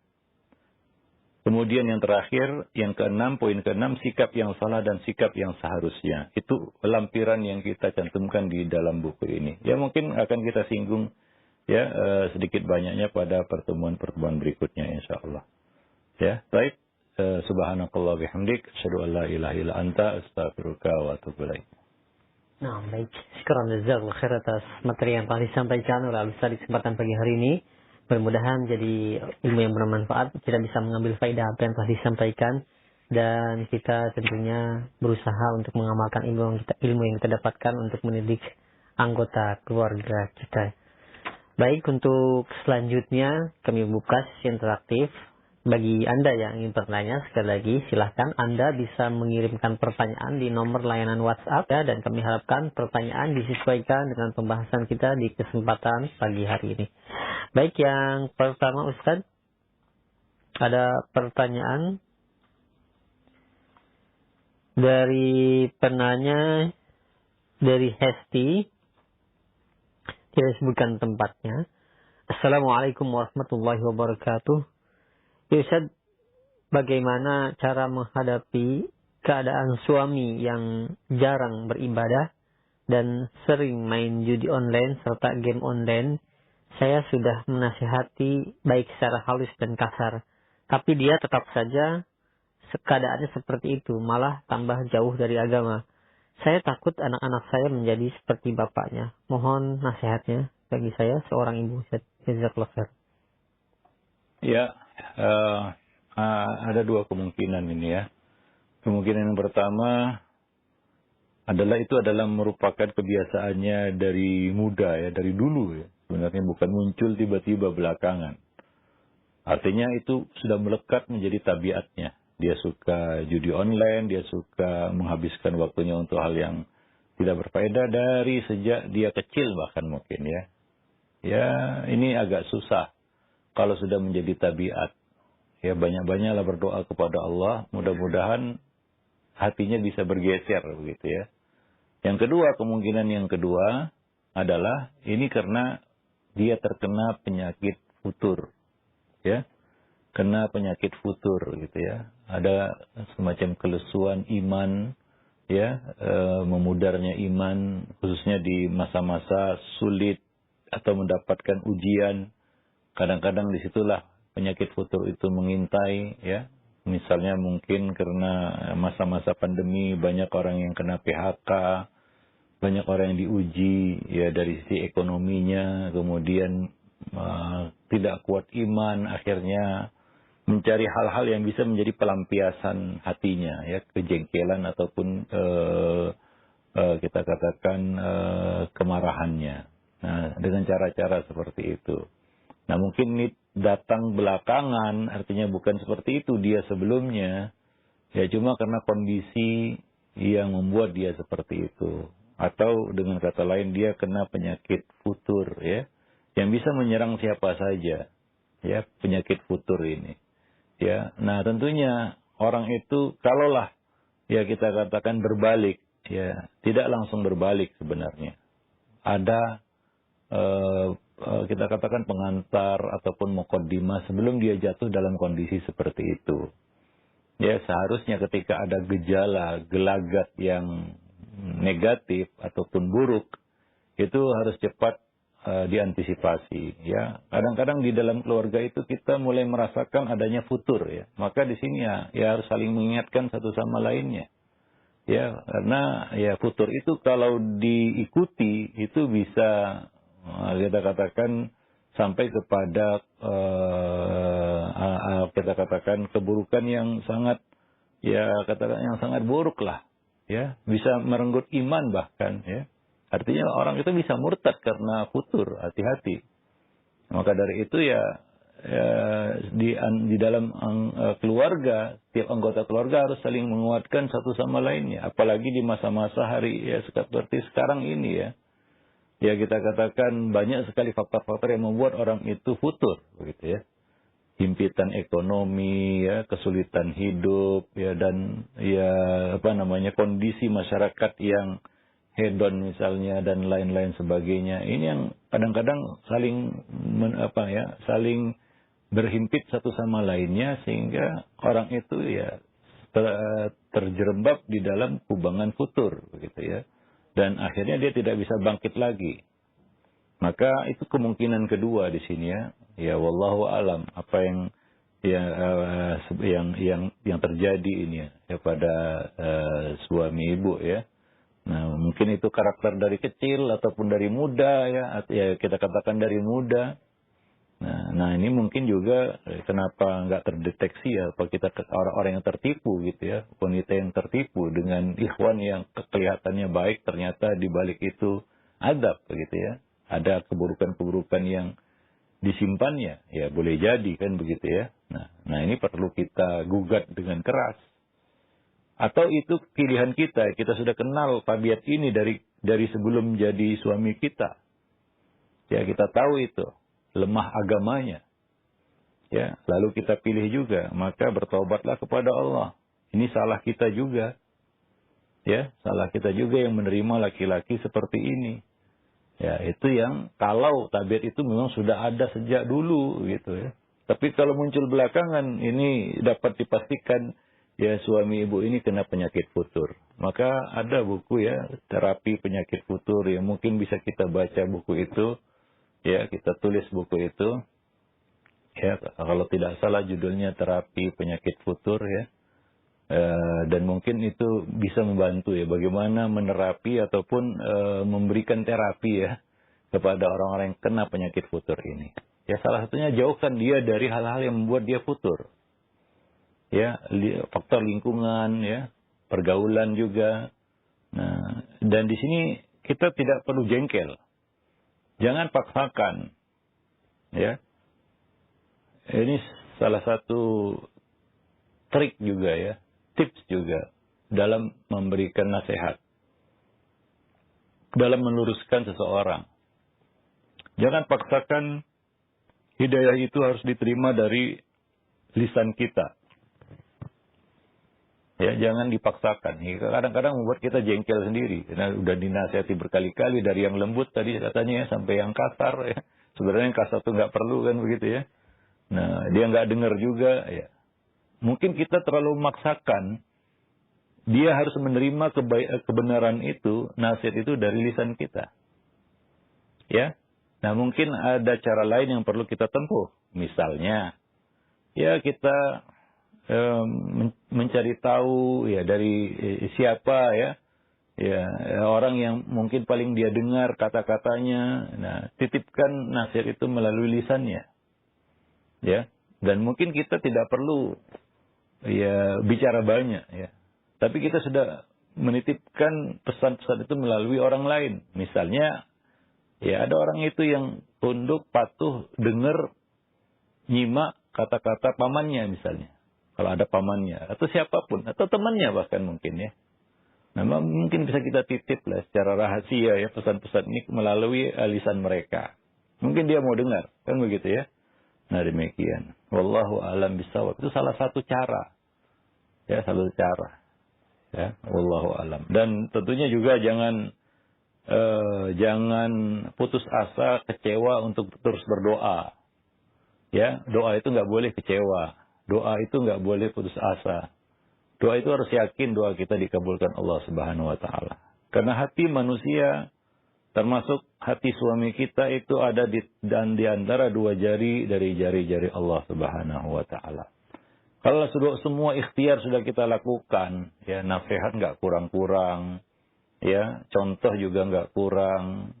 Kemudian yang terakhir, yang keenam, poin keenam, sikap yang salah dan sikap yang seharusnya. Itu lampiran yang kita cantumkan di dalam buku ini. Ya mungkin akan kita singgung ya sedikit banyaknya pada pertemuan-pertemuan berikutnya insyaallah. Ya, baik. Subhanakallah bihamdik, asyhadu an la ilaha illa anta, astaghfiruka wa atubu ilaik. Nah, baik. Syukran jazakallahu khair atas materi yang telah disampaikan oleh Al-Ustaz di kesempatan pagi hari ini. Mudah-mudahan jadi ilmu yang bermanfaat, kita bisa mengambil faedah apa yang telah disampaikan, dan kita tentunya berusaha untuk mengamalkan ilmu yang kita dapatkan untuk mendidik anggota keluarga kita. Baik, untuk selanjutnya kami buka sesi interaktif. Bagi Anda yang ingin bertanya, sekali lagi silahkan Anda bisa mengirimkan pertanyaan di nomor layanan WhatsApp ya, dan kami harapkan pertanyaan disesuaikan dengan pembahasan kita di kesempatan pagi hari ini. Baik, yang pertama Ustaz, ada pertanyaan dari penanya dari Hesti, tidak disebutkan tempatnya. Assalamualaikum warahmatullahi wabarakatuh. Ustaz, bagaimana cara menghadapi keadaan suami yang jarang beribadah dan sering main judi online serta game online? Saya sudah menasihati baik secara halus dan kasar, tapi dia tetap saja keadaannya seperti itu, malah tambah jauh dari agama. Saya takut anak-anak saya menjadi seperti bapaknya. Mohon nasihatnya bagi saya seorang ibu. Jazakallahu khair. Ya, ada dua kemungkinan ini ya. Kemungkinan yang pertama adalah merupakan kebiasaannya dari muda ya, dari dulu ya. Sebenarnya bukan muncul tiba-tiba belakangan. Artinya itu sudah melekat menjadi tabiatnya. Dia suka judi online, dia suka menghabiskan waktunya untuk hal yang tidak berfaedah dari sejak dia kecil bahkan mungkin ya. Ya, ini agak susah kalau sudah menjadi tabiat. Ya, banyak-banyaklah berdoa kepada Allah, mudah-mudahan hatinya bisa bergeser begitu ya. Kemungkinan yang kedua adalah ini karena dia terkena penyakit futur. Ya. Kena penyakit futur gitu ya. Ada semacam kelesuan iman ya, memudarnya iman khususnya di masa-masa sulit atau mendapatkan ujian. Kadang-kadang disitulah penyakit futur itu mengintai ya. Misalnya mungkin karena masa-masa pandemi banyak orang yang kena PHK, banyak orang yang diuji ya dari sisi ekonominya, kemudian tidak kuat iman, akhirnya mencari hal-hal yang bisa menjadi pelampiasan hatinya ya, kejengkelan ataupun kita katakan kemarahannya. Nah, dengan cara-cara seperti itu. Nah, mungkin ini datang belakangan, artinya bukan seperti itu dia sebelumnya. Ya cuma karena kondisi yang membuat dia seperti itu. Atau dengan kata lain dia kena penyakit futur ya. Yang bisa menyerang siapa saja. Ya, penyakit futur ini. Ya, nah tentunya orang itu kalaulah ya kita katakan berbalik, ya tidak langsung berbalik sebenarnya. Ada kita katakan pengantar ataupun muqaddimah sebelum dia jatuh dalam kondisi seperti itu. Ya, seharusnya ketika ada gejala, gelagat yang negatif ataupun buruk, itu harus cepat diantisipasi. Ya, kadang-kadang di dalam keluarga itu kita mulai merasakan adanya futur. Ya, maka di sini ya harus saling mengingatkan satu sama lainnya. Ya, karena ya futur itu kalau diikuti itu bisa kita katakan sampai kepada kita katakan keburukan yang sangat ya katakan yang sangat buruk lah ya, bisa merenggut iman bahkan, ya. Artinya orang itu bisa murtad karena futur, hati-hati. Maka dari itu ya, di dalam keluarga, tiap anggota keluarga harus saling menguatkan satu sama lainnya. Apalagi di masa-masa hari ya seperti sekarang ini ya. Ya kita katakan banyak sekali faktor-faktor yang membuat orang itu futur, begitu ya. Himpitan ekonomi, ya, kesulitan hidup, ya, dan ya kondisi masyarakat yang hedon misalnya dan lain-lain sebagainya. Ini yang kadang-kadang saling saling berhimpit satu sama lainnya sehingga orang itu ya terjerembab di dalam kubangan futur, begitu ya. Dan akhirnya dia tidak bisa bangkit lagi. Maka itu kemungkinan kedua di sini ya. Ya wallahu alam apa yang terjadi ini ya pada suami ibu ya. Nah, mungkin itu karakter dari kecil ataupun dari muda ya, kita katakan dari muda. Nah ini mungkin juga kenapa nggak terdeteksi ya, apa kita orang-orang yang tertipu gitu ya, wanita yang tertipu dengan ikhwan yang kelihatannya baik, ternyata di balik itu adab begitu ya, ada keburukan-keburukan yang disimpannya, ya boleh jadi kan begitu ya. Nah ini perlu kita gugat dengan keras. Atau itu pilihan kita sudah kenal tabiat ini dari sebelum jadi suami kita. Ya kita tahu itu lemah agamanya. Ya, lalu kita pilih juga, maka bertobatlah kepada Allah. Ini salah kita juga. Ya, salah kita juga yang menerima laki-laki seperti ini. Ya, itu yang kalau tabiat itu memang sudah ada sejak dulu gitu ya. Tapi kalau muncul belakangan ini dapat dipastikan ya suami ibu ini kena penyakit futur. Maka ada buku ya, terapi penyakit futur yang mungkin bisa kita baca buku itu. Ya, kita tulis buku itu. Ya, kalau tidak salah judulnya terapi penyakit futur ya. Dan mungkin itu bisa membantu ya bagaimana menerapi ataupun memberikan terapi ya kepada orang-orang yang kena penyakit futur ini. Ya salah satunya jauhkan dia dari hal-hal yang membuat dia futur. Ya, faktor lingkungan ya, pergaulan juga. Nah, dan di sini kita tidak perlu jengkel. Jangan paksakan. Ya. Ini salah satu trik juga ya. Tips juga dalam memberikan nasihat. Dalam meluruskan seseorang. Jangan paksakan hidayah itu harus diterima dari lisan kita. Ya, jangan dipaksakan. Kadang-kadang membuat kita jengkel sendiri. Karena udah dinasihati berkali-kali dari yang lembut tadi katanya ya, sampai yang kasar ya. Sebenarnya yang kasar itu nggak perlu kan begitu ya. Nah, dia nggak dengar juga ya. Mungkin kita terlalu memaksakan, dia harus menerima kebenaran itu, nasihat itu dari lisan kita. Ya, nah mungkin ada cara lain yang perlu kita tempuh. Misalnya, ya kita mencari tahu ya dari siapa ya orang yang mungkin paling dia dengar kata-katanya. Nah, titipkan nasihat itu melalui lisannya. Ya, dan mungkin kita tidak perlu ya bicara banyak ya. Tapi kita sudah menitipkan pesan-pesan itu melalui orang lain. Misalnya ya ada orang itu yang tunduk, patuh, dengar, nyimak kata-kata pamannya misalnya. Kalau ada pamannya atau siapapun atau temannya bahkan mungkin ya. Nah, mungkin bisa kita titip lah secara rahasia ya pesan-pesan ini melalui lisan mereka. Mungkin dia mau dengar, kan begitu ya. Nah, demikian. Wallahu a'lam bishawab. Itu salah satu cara. Ya, salah satu cara. Ya, wallahu a'lam. Dan tentunya juga jangan putus asa, kecewa untuk terus berdoa. Ya, doa itu nggak boleh kecewa. Doa itu nggak boleh putus asa. Doa itu harus yakin doa kita dikabulkan Allah Subhanahu wa taala. Karena hati manusia termasuk hati suami kita itu ada di antara dua jari dari jari-jari Allah Subhanahu wa taala. Kalau semua ikhtiar sudah kita lakukan, ya nasihat nggak kurang-kurang, ya contoh juga nggak kurang,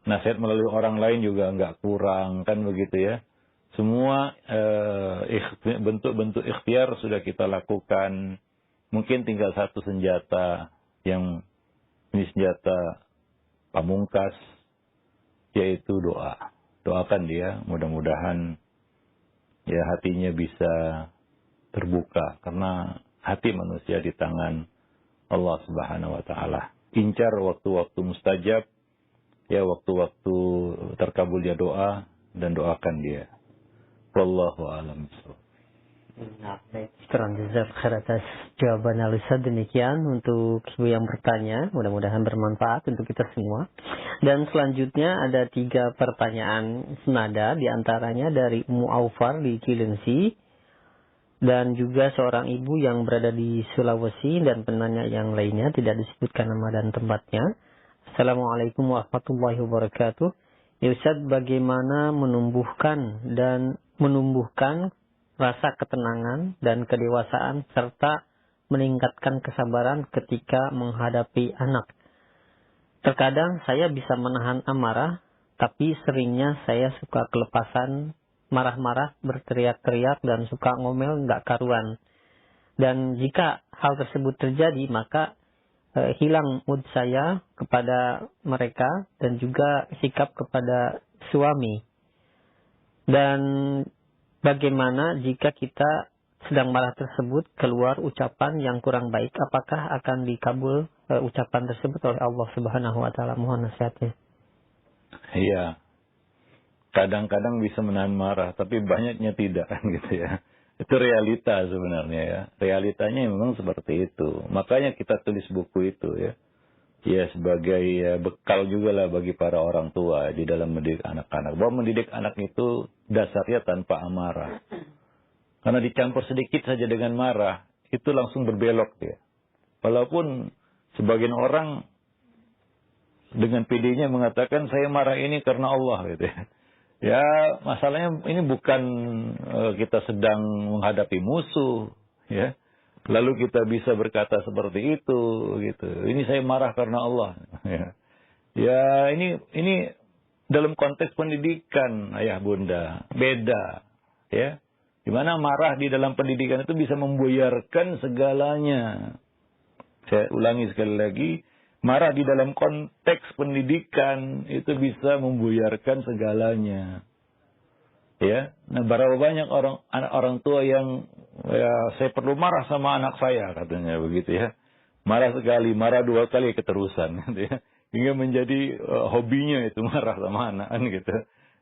nasihat melalui orang lain juga nggak kurang, kan begitu ya. Semua bentuk-bentuk ikhtiar sudah kita lakukan. Mungkin tinggal satu senjata, yang ini senjata pamungkas, yaitu doa. Doakan dia, mudah-mudahan ya hatinya bisa terbuka, karena hati manusia di tangan Allah Subhanahu wa taala. Incar waktu-waktu mustajab, ya waktu-waktu terkabulnya doa, dan doakan dia. Wallahu a'lam bishawab. Nah, baik. Syukran jazakallahu khair atas jawaban Al-Ustaz. Demikian untuk ibu yang bertanya. Mudah-mudahan bermanfaat untuk kita semua. Dan selanjutnya ada 3 pertanyaan senada. Di antaranya dari Ummu Aufar di Cilengsi. Dan juga seorang ibu yang berada di Sulawesi. Dan penanya yang lainnya tidak disebutkan nama dan tempatnya. Assalamualaikum warahmatullahi wabarakatuh. Ya Ustaz, bagaimana menumbuhkan rasa ketenangan dan kedewasaan serta meningkatkan kesabaran ketika menghadapi anak. Terkadang saya bisa menahan amarah, tapi seringnya saya suka kelepasan, marah-marah, berteriak-teriak, dan suka ngomel nggak karuan. Dan jika hal tersebut terjadi, maka hilang mood saya kepada mereka dan juga sikap kepada suami. Dan bagaimana jika kita sedang marah tersebut keluar ucapan yang kurang baik, apakah akan dikabul ucapan tersebut oleh Allah Subhanahu wa taala? Mohon nasihatnya. Iya. Kadang-kadang bisa menahan marah, tapi banyaknya tidak kan gitu ya. Itu realita sebenarnya ya. Realitanya memang seperti itu. Makanya kita tulis buku itu ya. Ya sebagai bekal juga lah bagi para orang tua di dalam mendidik anak-anak. Bahwa mendidik anak itu dasarnya tanpa amarah. Karena dicampur sedikit saja dengan marah, itu langsung berbelok dia. Walaupun sebagian orang dengan PD-nya mengatakan saya marah ini karena Allah gitu ya. Ya masalahnya ini bukan kita sedang menghadapi musuh ya. Lalu kita bisa berkata seperti itu gitu. Ini saya marah karena Allah. Ya ini dalam konteks pendidikan ayah bunda beda ya. Di mana marah di dalam pendidikan itu bisa membuyarkan segalanya. Saya ulangi sekali lagi, marah di dalam konteks pendidikan itu bisa membuyarkan segalanya. Ya, nah berapa banyak orang tua yang ya saya perlu marah sama anak saya katanya begitu ya. Marah sekali, marah 2 kali keterusan gitu ya. Hingga menjadi hobinya itu marah sama anak kan gitu.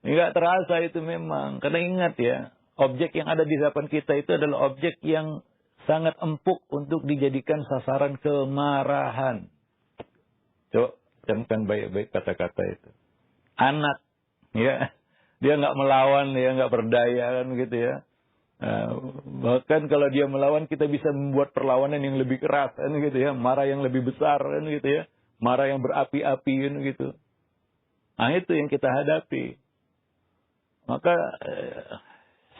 Enggak terasa itu memang. Karena ingat ya, objek yang ada di hadapan kita itu adalah objek yang sangat empuk untuk dijadikan sasaran kemarahan. Coba camkan baik-baik kata-kata itu. Anak ya. Dia nggak melawan, dia nggak berdaya kan gitu ya. Bahkan kalau dia melawan, kita bisa membuat perlawanan yang lebih keras kan gitu ya. Marah yang lebih besar kan gitu ya. Marah yang berapi-api kan gitu. Nah itu yang kita hadapi. Maka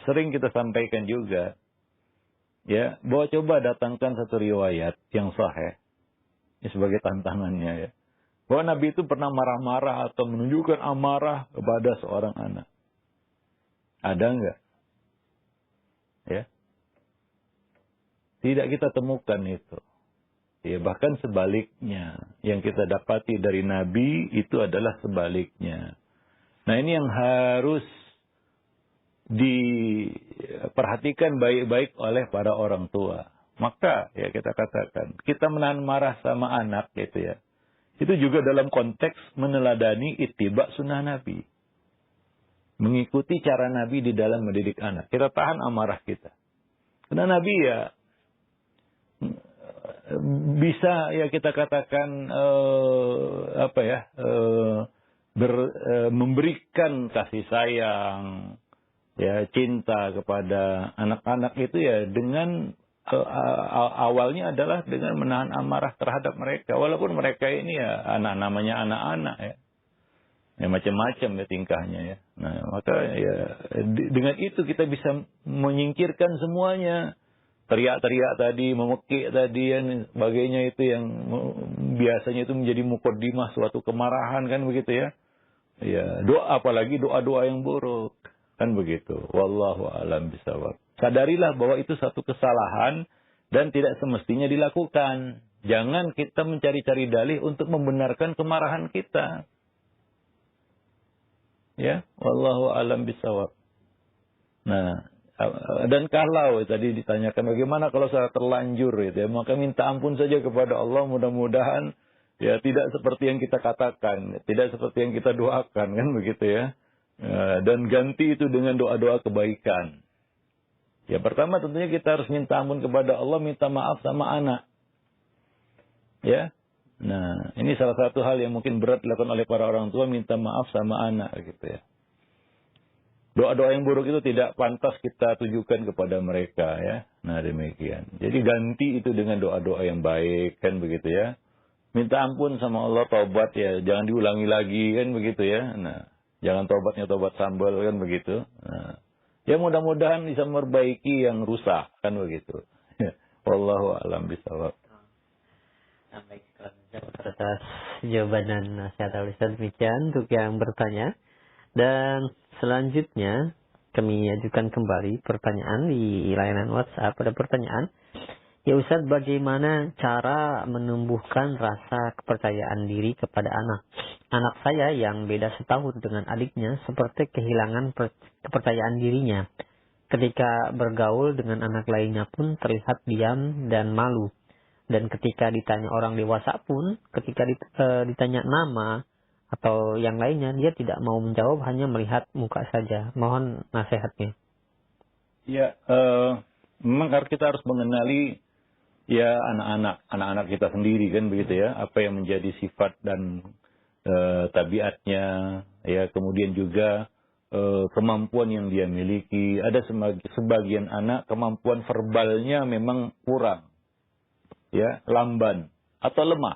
sering kita sampaikan juga ya, bahwa coba datangkan satu riwayat yang sahih ya, sebagai tantangannya ya. Bahwa Nabi itu pernah marah-marah atau menunjukkan amarah kepada seorang anak. Ada enggak? Ya. Tidak kita temukan itu. Ya, bahkan sebaliknya. Yang kita dapati dari Nabi itu adalah sebaliknya. Nah, ini yang harus diperhatikan baik-baik oleh para orang tua. Maka, ya kita katakan, kita menahan marah sama anak gitu ya. Itu juga dalam konteks meneladani ittiba sunnah Nabi. Mengikuti cara Nabi di dalam mendidik anak. Kita tahan amarah kita. Karena Nabi ya bisa ya kita katakan memberikan kasih sayang, ya cinta kepada anak-anak itu ya dengan awalnya adalah dengan menahan amarah terhadap mereka. Walaupun mereka ini ya namanya anak-anak ya. Ya macam-macam ya tingkahnya ya. Nah, maka ya dengan itu kita bisa menyingkirkan semuanya. Teriak-teriak tadi, memekik tadi dan sebagainya itu yang biasanya itu menjadi mukaddimah suatu kemarahan kan begitu ya. Ya, apalagi doa-doa yang buruk kan begitu. Wallahu a'lam bishawab. Sadarilah bahwa itu satu kesalahan dan tidak semestinya dilakukan Jangan kita mencari-cari dalih untuk membenarkan kemarahan kita. Ya, wallahu alam bisawab. Nah, dan kalau tadi ditanyakan bagaimana kalau saya terlanjur gitu ya, maka minta ampun saja kepada Allah, mudah-mudahan ya tidak seperti yang kita katakan, tidak seperti yang kita doakan, kan begitu ya. Dan ganti itu dengan doa-doa kebaikan. Ya, pertama tentunya kita harus minta ampun kepada Allah, minta maaf sama anak. Ya. Nah, ini salah satu hal yang mungkin berat dilakukan oleh para orang tua, minta maaf sama anak gitu ya. Doa-doa yang buruk itu tidak pantas kita tujukan kepada mereka ya. Nah, demikian. Jadi ganti itu dengan doa-doa yang baik, kan begitu ya. Minta ampun sama Allah, tobat ya, jangan diulangi lagi, kan begitu ya. Nah, jangan tobatnya tobat sambal, kan begitu. Nah, ya mudah-mudahan bisa memperbaiki yang rusak, kan begitu. Wallahu a'lam bishawab. Baik, atas jawaban dan nasihat Ustaz demikian untuk yang bertanya. Dan selanjutnya kami ajukan kembali pertanyaan di layanan WhatsApp. Ada pertanyaan, ya Ustaz, bagaimana cara menumbuhkan rasa kepercayaan diri kepada anak? Anak saya yang beda setahun dengan adiknya seperti kehilangan kepercayaan dirinya. Ketika bergaul dengan anak lainnya pun terlihat diam dan malu. Dan ketika ditanya orang dewasa pun, ketika ditanya nama atau yang lainnya, dia tidak mau menjawab, hanya melihat muka saja. Mohon nasihatnya. Ya, memang kita harus mengenali ya anak-anak kita sendiri, kan begitu ya. Apa yang menjadi sifat dan tabiatnya, ya, kemudian juga kemampuan yang dia miliki. Ada sebagian anak kemampuan verbalnya memang kurang, ya, lamban atau lemah,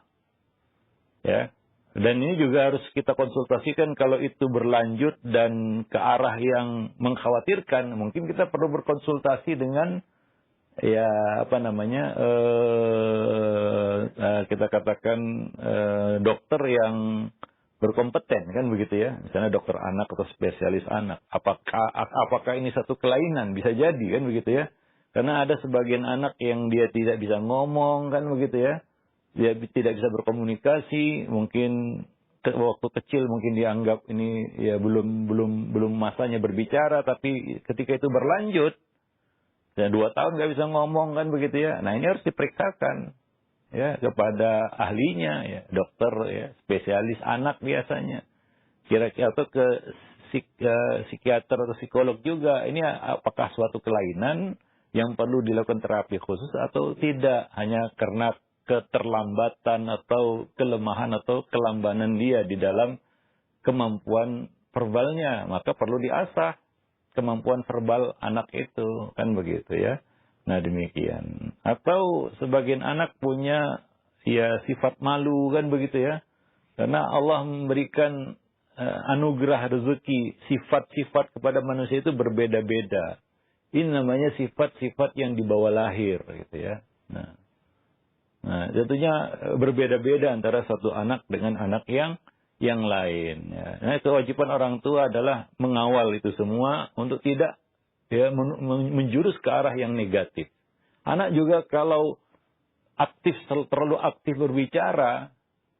ya. Dan ini juga harus kita konsultasikan. Kalau itu berlanjut dan ke arah yang mengkhawatirkan, mungkin kita perlu berkonsultasi dengan ya apa namanya kita katakan dokter yang berkompeten, kan begitu ya. Misalnya dokter anak atau spesialis anak. Apakah ini satu kelainan? Bisa jadi, kan begitu ya. Karena ada sebagian anak yang dia tidak bisa ngomong, kan begitu ya. Dia tidak bisa berkomunikasi, mungkin waktu kecil mungkin dianggap ini ya belum masanya berbicara, tapi ketika itu berlanjut, dan 2 tahun nggak bisa ngomong, kan begitu ya. Nah, ini harus diperiksakan ya kepada ahlinya, ya, dokter ya, spesialis anak biasanya. Kira-kira atau ke psikiater atau psikolog juga. Ini apakah suatu kelainan yang perlu dilakukan terapi khusus atau tidak, hanya karena keterlambatan atau kelemahan atau kelambanan dia di dalam kemampuan verbalnya, maka perlu diasah kemampuan verbal anak itu, kan begitu ya. Nah, demikian. Atau sebagian anak punya ya sifat malu, kan begitu ya. Karena Allah memberikan anugerah rezeki, sifat-sifat kepada manusia itu berbeda-beda. Ini namanya sifat-sifat yang dibawa lahir, gitu ya. Nah, tentunya berbeda-beda antara satu anak dengan anak yang lain. Ya. Nah, kewajiban orang tua adalah mengawal itu semua untuk tidak ya menjurus ke arah yang negatif. Anak juga kalau terlalu aktif berbicara,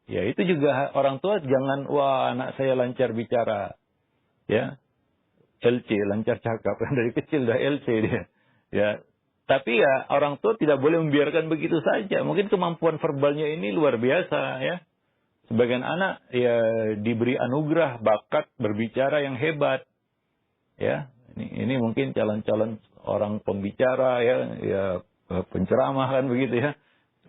ya itu juga orang tua jangan, wah anak saya lancar bicara, ya LC, lancar cakap, dari kecil dah LC dia, ya. Tapi ya orang tua tidak boleh membiarkan begitu saja. Mungkin kemampuan verbalnya ini luar biasa ya. Sebagian anak ya diberi anugerah bakat berbicara yang hebat. Ya, ini mungkin calon-calon orang pembicara ya penceramah, kan begitu ya.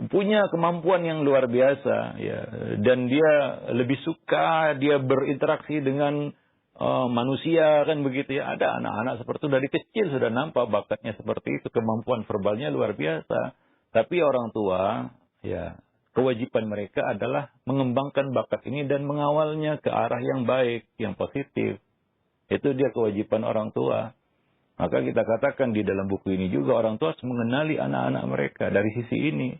Punya kemampuan yang luar biasa ya, dan dia lebih suka dia berinteraksi dengan manusia, kan begitu ya. Ada anak-anak seperti itu dari kecil sudah nampak bakatnya seperti itu, kemampuan verbalnya luar biasa. Tapi orang tua ya kewajiban mereka adalah mengembangkan bakat ini dan mengawalnya ke arah yang baik, yang positif. Itu dia kewajiban orang tua. Maka kita katakan di dalam buku ini juga orang tua harus mengenali anak-anak mereka dari sisi ini.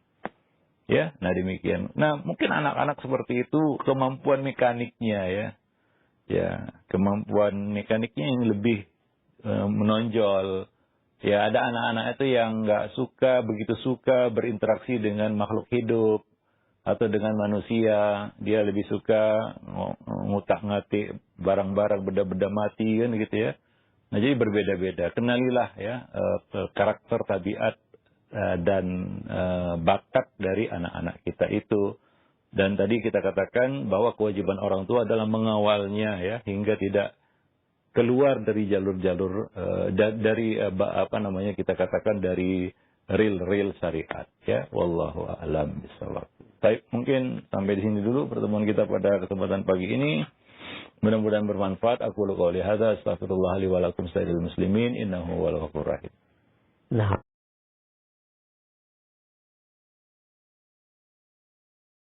Ya, nah demikian. Nah, mungkin anak-anak seperti itu kemampuan mekaniknya ya. Ya, kemampuan mekaniknya yang lebih menonjol. Ya, ada anak-anak itu yang nggak begitu suka berinteraksi dengan makhluk hidup atau dengan manusia. Dia lebih suka ngutak-ngatik barang-barang benda-benda mati kan gitu ya. Nah, jadi berbeda-beda. Kenalilah ya karakter, tabiat dan bakat dari anak-anak kita itu. Dan tadi kita katakan bahwa kewajiban orang tua adalah mengawalnya ya hingga tidak keluar dari jalur-jalur dari apa namanya kita katakan dari real syariat ya. Wallahu a'lam bishawab. Baik, mungkin sampai di sini dulu pertemuan kita pada kesempatan pagi ini. Mudah-mudahan bermanfaat. Aku qouli hadza astaghfirullah li wa lakum sairil muslimin innahu huwal ghafurur rahim. Nah,